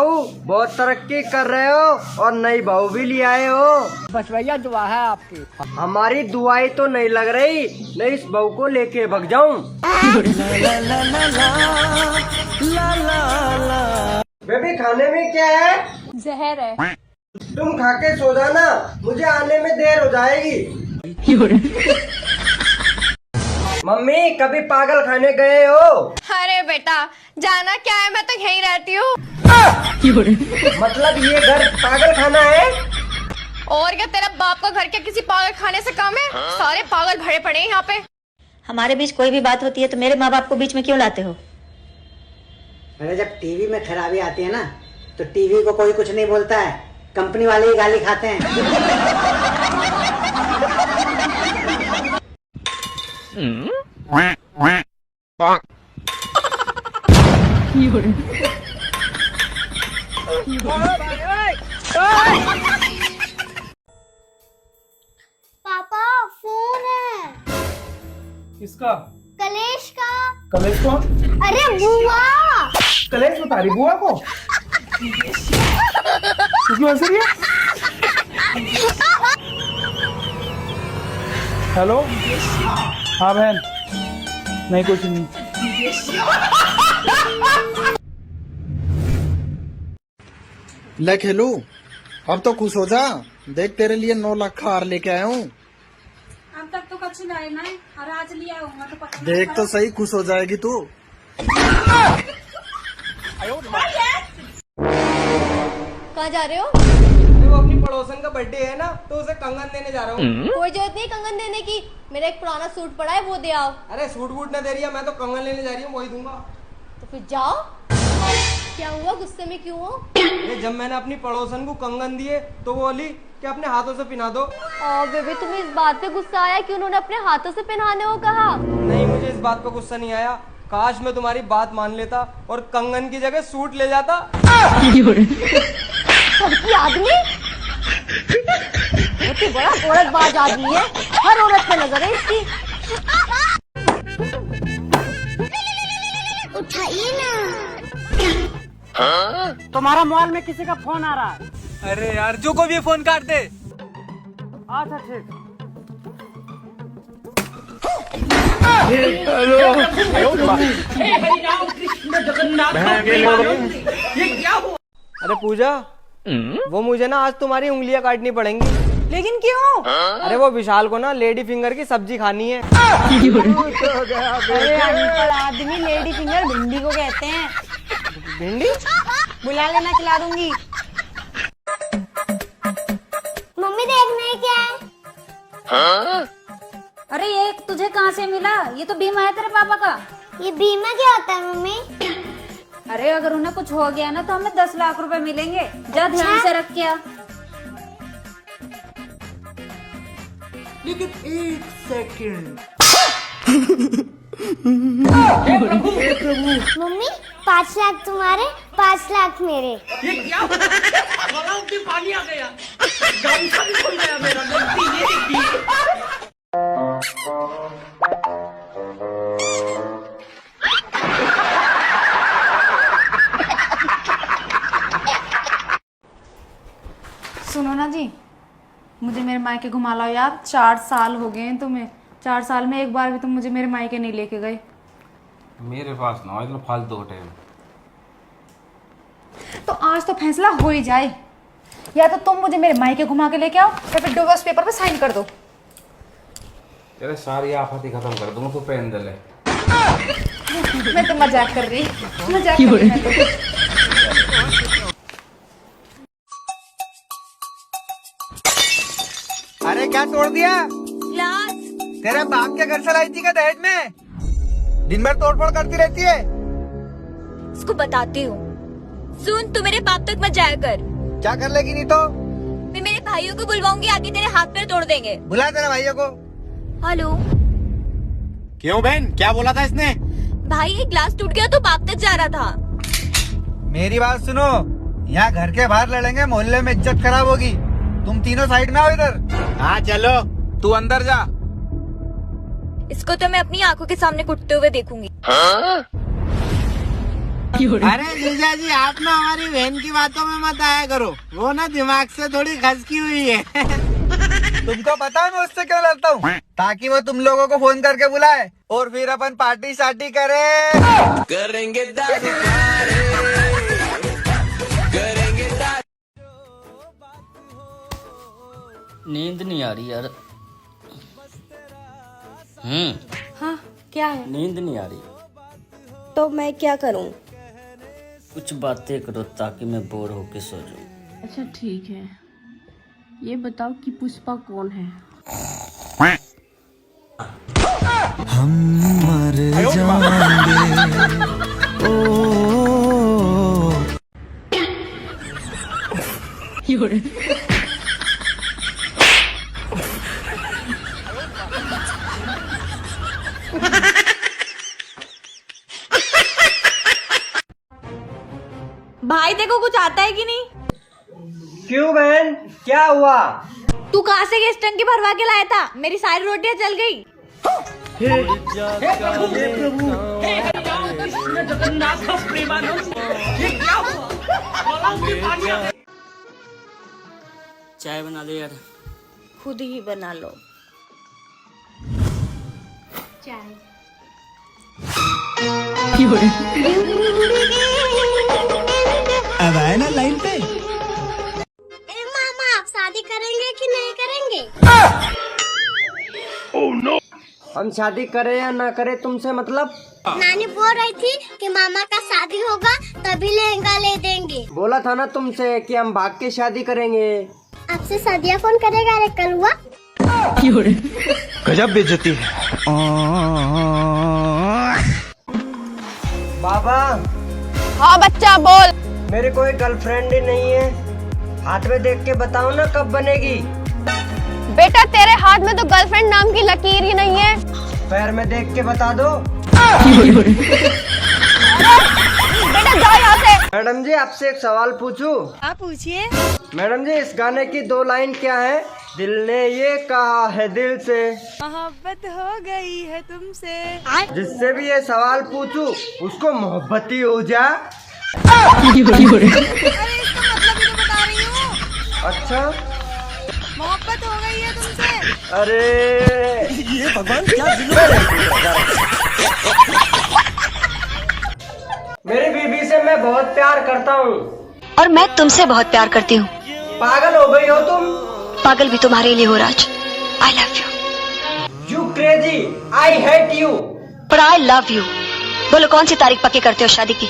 बाबू, बहुत तरक्की कर रहे हो और नई बहू भी ले आए हो। बस भैया दुआ है आपकी। हमारी दुआई तो नहीं लग रही, नहीं इस बहू को लेके भग जाऊं। बेबी खाने में क्या है? जहर है। तुम खा के सो जाना, मुझे आने में देर हो जाएगी। मम्मी कभी पागल खाने गए हो? अरे बेटा जाना क्या है, मैं तो यहीं रहती हूँ। मतलब ये घर पागल खाना है? और क्या, तेरा बाप का घर क्या किसी पागल खाने से कम है? सारे पागल भरे पड़े हैं यहाँ पे। हमारे बीच कोई भी बात होती है तो मेरे माँ बाप को बीच में क्यों लाते हो? अरे जब टीवी में खराबी आती है ना तो टीवी को कोई कुछ नहीं बोलता है, कंपनी वाले ही गाली खाते हैं। पापा फोन है। किसका? कलेश का। कलेश कौन? अरे बुआ। कलेश बता रही बुआ को? क्यों हंस रही है? हेलो, हाँ बहन, नहीं कुछ नहीं। ले खेलू, अब तो खुश हो जा, देख तेरे लिए 9 लाख का हार लेके आया हूँ। अब तक तो कच्ची लाए ना, और आज लिया हूँ तो पता देख तो सही, खुश हो जाएगी तू। कहाँ जा रहे हो? अरे वो अपनी पड़ोसन का बर्थडे है ना, तो उसे कंगन देने जा रहा हूँ। कोई जरूरत नहीं कंगन देने की, मेरा एक पुराना सूट पड़ा है वो दे आओ। अरे सूट वूट न दे रही है, मैं तो कंगन लेने जा रही हूँ, वही दूंगा। तो फिर जाओ। क्या हुआ, गुस्से में क्यों हो? ये जब मैंने अपनी पड़ोसन को कंगन दिए तो वो बोली कि अपने हाथों से पहना दो। और बेबी तुम्हें इस बात पे गुस्सा आया कि उन्होंने अपने हाथों से पहनाने को कहा? नहीं, मुझे इस बात पे गुस्सा नहीं आया, काश मैं तुम्हारी बात मान लेता और कंगन की जगह सूट ले जाता। सबकी आदमी बहुत ही बड़ा औरतबाज आदमी है, हर औरत पे नजर है इसकी। उठाइए ना। तुम्हारा मोबाइल में किसी का फोन आ रहा है। अरे यार, जो को भी फोन काट दे। अच्छा ठीक। अरे पूजा, वो मुझे ना आज तुम्हारी उंगलियां काटनी पड़ेंगी। लेकिन क्यों? अरे वो विशाल को ना लेडी फिंगर की सब्जी खानी है। अरे अनपढ़ आदमी, लेडी फिंगर भिंडी को कहते हैं। भिंडी? बुला लेना, खिला दूंगी। मम्मी देखना है क्या है? अरे ये तुझे कहाँ से मिला? ये तो बीमा है तेरे पापा का। ये बीमा क्या होता है मम्मी? अरे अगर उन्हें कुछ हो गया ना तो हमें 10 लाख रुपए मिलेंगे। जा ध्यान से रख के आ। लेकिन एक सेकंड। मम्मी 5 लाख तुम्हारे, 5 लाख मेरे। ये क्या? पानी आ गया, गाड़ी सा भी खुल गया मेरा। सुनो ना जी, मुझे मेरे मायके घुमा लाओ यार। 4 साल हो गए हैं तुम्हें, 4 साल में एक बार भी तुम मुझे मेरे मायके नहीं लेके गए। मेरे पास ना इतना फालतू का टाइम। तो आज तो फैसला हो ही जाए, या तो तुम मुझे मेरे मायके घुमा के लेके आओ या फिर डिवोर्स पेपर पे साइन कर दो। तेरे सारी आफत ही खत्म कर दूंगा, तू पेन दे ले। मैं तो मजाक कर रही, मजाक कर रही मैं तो। अरे क्या तोड़ दिया? तेरे बाप के घर से लाई थी क्या दहेज में? दिन भर तोड़फोड़ करती रहती है। इसको बताती हूँ, सुन, तू मेरे बाप तक मत जाया कर। क्या कर लेगी नहीं तो? मैं मेरे भाइयों को बुलवाऊंगी, आके तेरे हाथ पैर तोड़ देंगे। बुला तेरे भाइयों को। हेलो। क्यों बहन, क्या बोला था इसने? भाई एक ग्लास टूट गया तो बाप तक जा रहा था। मेरी बात सुनो, यहाँ घर के बाहर लड़ेंगे, मोहल्ले में इज्जत खराब होगी। तुम तीनों साइड में आओ इधर। हाँ चलो, तू अंदर जा। इसको तो मैं अपनी आंखों के सामने कुटते हुए देखूंगी। अरे जीजा जी, आप ना हमारी बहन की बातों में मत आया करो, वो ना दिमाग से थोड़ी खसकी हुई है। तुमको पता है मैं उससे क्यों लड़ता हूँ? ताकि वो तुम लोगों को फोन करके बुलाए और फिर अपन पार्टी शार्टी करेंगे। नींद नहीं आ रही यार। हाँ क्या है? नींद नहीं आ रही। तो मैं क्या करूं? कुछ बातें करो ताकि मैं बोर होके सो जाऊं। अच्छा ठीक है, ये बताओ कि पुष्पा कौन है? हम मर जाएंगे। भाई देखो कुछ आता है कि नहीं? क्यों बहन, क्या हुआ? तू कहाँ से गैस टंकी भरवा के लाया था? मेरी सारी रोटियां जल गई। जगन्नाथ प्रेमानंद, ये क्या हुआ? चाय बना ले यार। खुद ही बना लो। चाय। अब आए ना लाइन पे। मामा आप शादी करेंगे कि नहीं करेंगे? हम शादी करें या ना करें तुमसे मतलब? नानी बोल रही थी कि मामा का शादी होगा तभी लहंगा ले देंगे। बोला था ना तुमसे कि हम भाग के शादी करेंगे। आपसे शादियाँ कौन करेगा रे कलुआ? गजब बेइज्जती है। बाबा, हाँ बच्चा बोल। मेरी कोई गर्लफ्रेंड ही नहीं है, हाथ में देख के बताओ ना कब बनेगी। बेटा तेरे हाथ में तो गर्लफ्रेंड नाम की लकीर ही नहीं है। पैर में देख के बता दो। बेटा जाओ यहाँ से। मैडम जी आपसे एक सवाल पूछूं? आप पूछिए। मैडम जी इस गाने की 2 लाइन क्या है? दिल ने ये कहा है दिल से, मोहब्बत हो गई है तुमसे। जिससे भी ये सवाल पूछूं उसको मोहब्बत ही हो जा। अरे इसका मतलब ही तो बता रही हूँ। अच्छा, मोहब्बत हो गई है तुमसे। अरे ये भगवान क्या जुल्म मेरी बीबी से मैं बहुत प्यार करता हूँ। और मैं तुमसे बहुत प्यार करती हूँ। पागल हो गई हो तुम? पागल भी तुम्हारे लिए हो Raj. I love you. You crazy, I hate you. पर आई लव यू। बोलो कौन सी तारीख पक्की करते हो शादी की?